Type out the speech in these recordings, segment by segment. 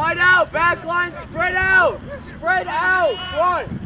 Wide out, back line, spread out! Spread out! One!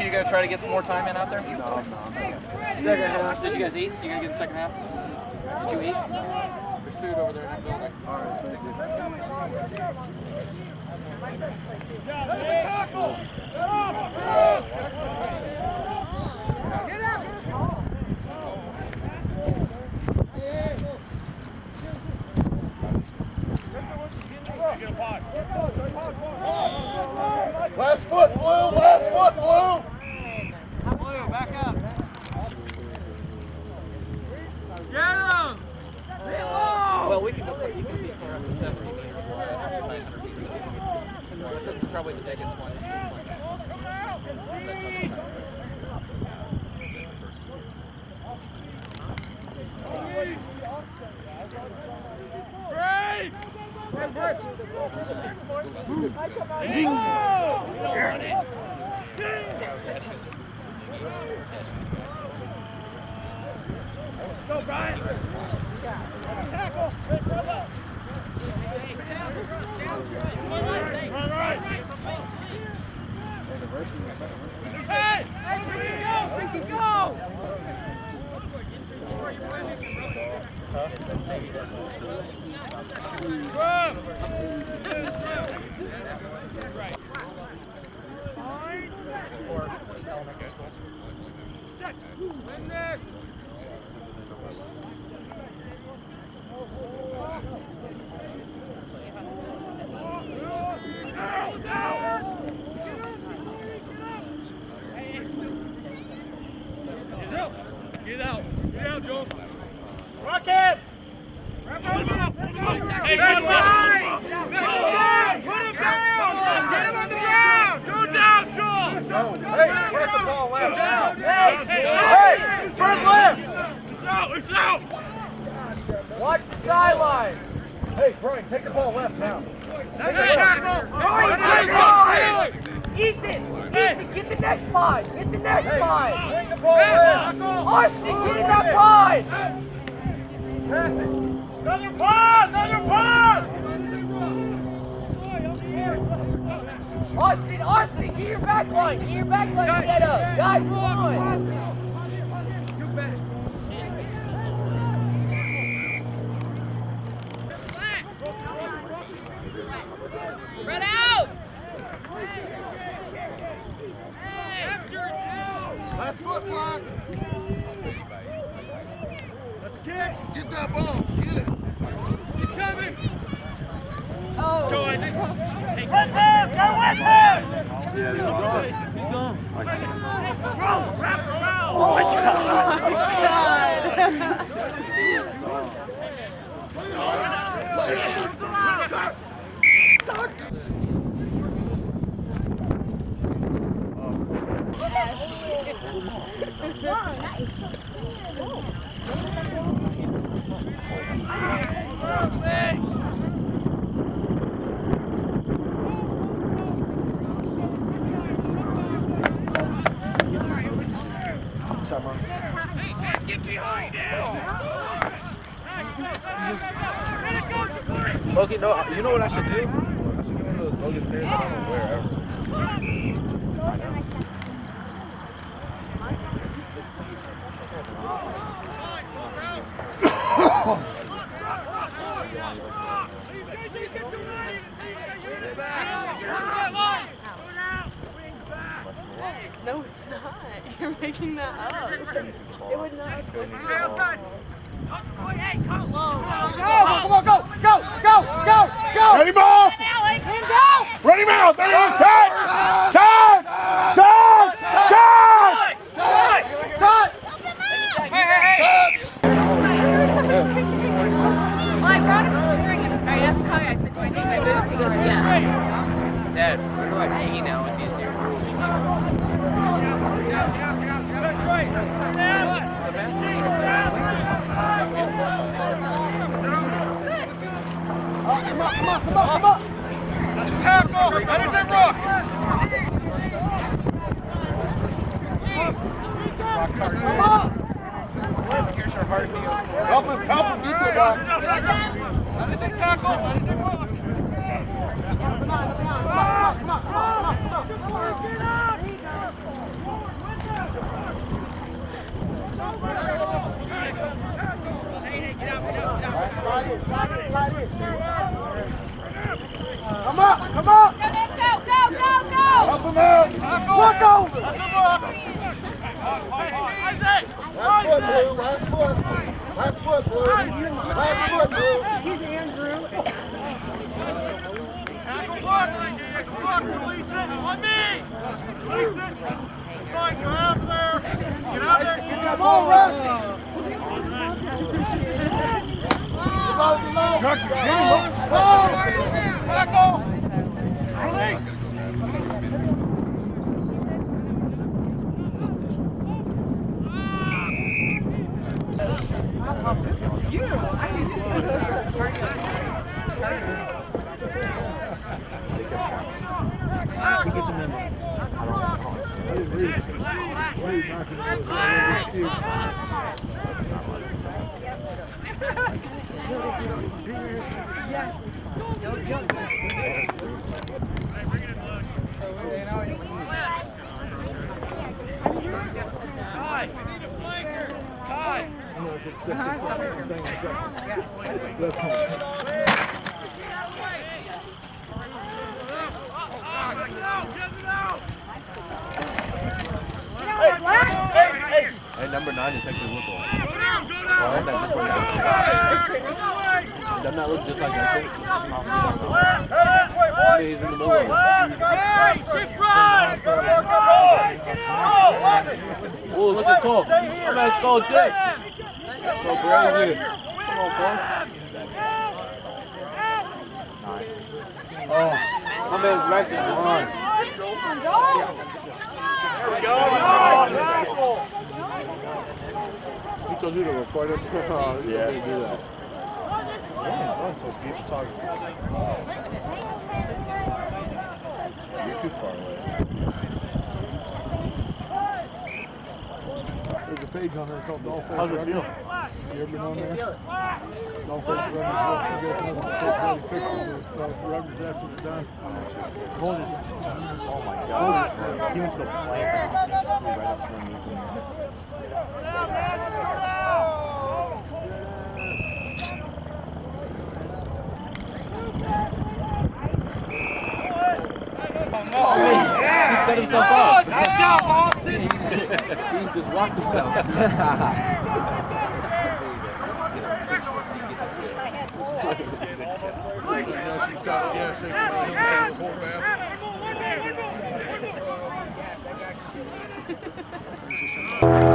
You gonna try to get some more time in out there? No. Second half. Did you guys eat? You gonna get the second half? Did you eat? There's food over there in that building. All right, thank you. Tackle! Get out! Last foot, Blue! Last foot, Blue! Blue, back up. Get him! Well, we can go. You can be clear up to 70 meters wide, 900 meters wide. But this is probably the biggest one. That's not Go, Brian! Tackle! Hey! Go! Win this! Get out, Joe. Rock it! Hey, that's right! Put him down! Get him on the ground! Go down, Joel! Hey, get the ball left now! Hey! Front left! It's out! Watch the sideline! Hey, Brian, take the ball left now. Ethan, get the next line! Get the next line! Take the ball left! Austin, get in that line! Pass it! Another pass! Another pass! Austin, get your back line! Get your back line set up! Guys, come on! Spread out! Last foot block! Let's kick! Get that ball! Get it! He's coming! Oh. Go, Isaac! Hey, with him! Go with him! Yeah, he's gone. Bro, wrap around! Oh my God! Wow, that is so Get behind him! Loki, no, you know what I should do? I should get one of those bogus pairs that I don't wear ever. No, it's not. You're making that up. It would not. Go! Ready, ball! Ready, mouth! There you go! Touch! Touch! Touch! Touch! Touch! Well, I brought him a string and I asked Kai, I said, do I need my boots? He goes, yes. Dad, where do I pee now with these new rules? Come on! That's a tackle! That is a rook! Come on! Here's your heart deal. Help him get there, guy. That is a tackle! That is a rook! Come on! Come on! Go! Help him out! Look over! That's a rook! Isaac! Last foot, Blue! Last foot, Blue! Last foot, Blue! He's Andrew. Tackle block! Release it! On me! Release it! Come on, get out of there! Get out of there! Get that ball, Russ! Tackle! Release! Hey, number 9 is actually look like. Doesn't that look just like that? He's in the middle of it. Shift right! Oh, look at Cole. Oh, nice goal, Dick. Go crazy. Come on, Cole. Oh, my man Rex is gone. He told you to record it. Yeah. Do that. You're too far away. There's a page on there called Dolphin. How's it feel? You ever been on there? Dolphin runners. You guys know the pictures of runners after they're done. Oh my God. He went to the plant. Right up to underneath him. He set himself up. Good job, Austin. He just rocked himself. She's got a gas station. The whole map.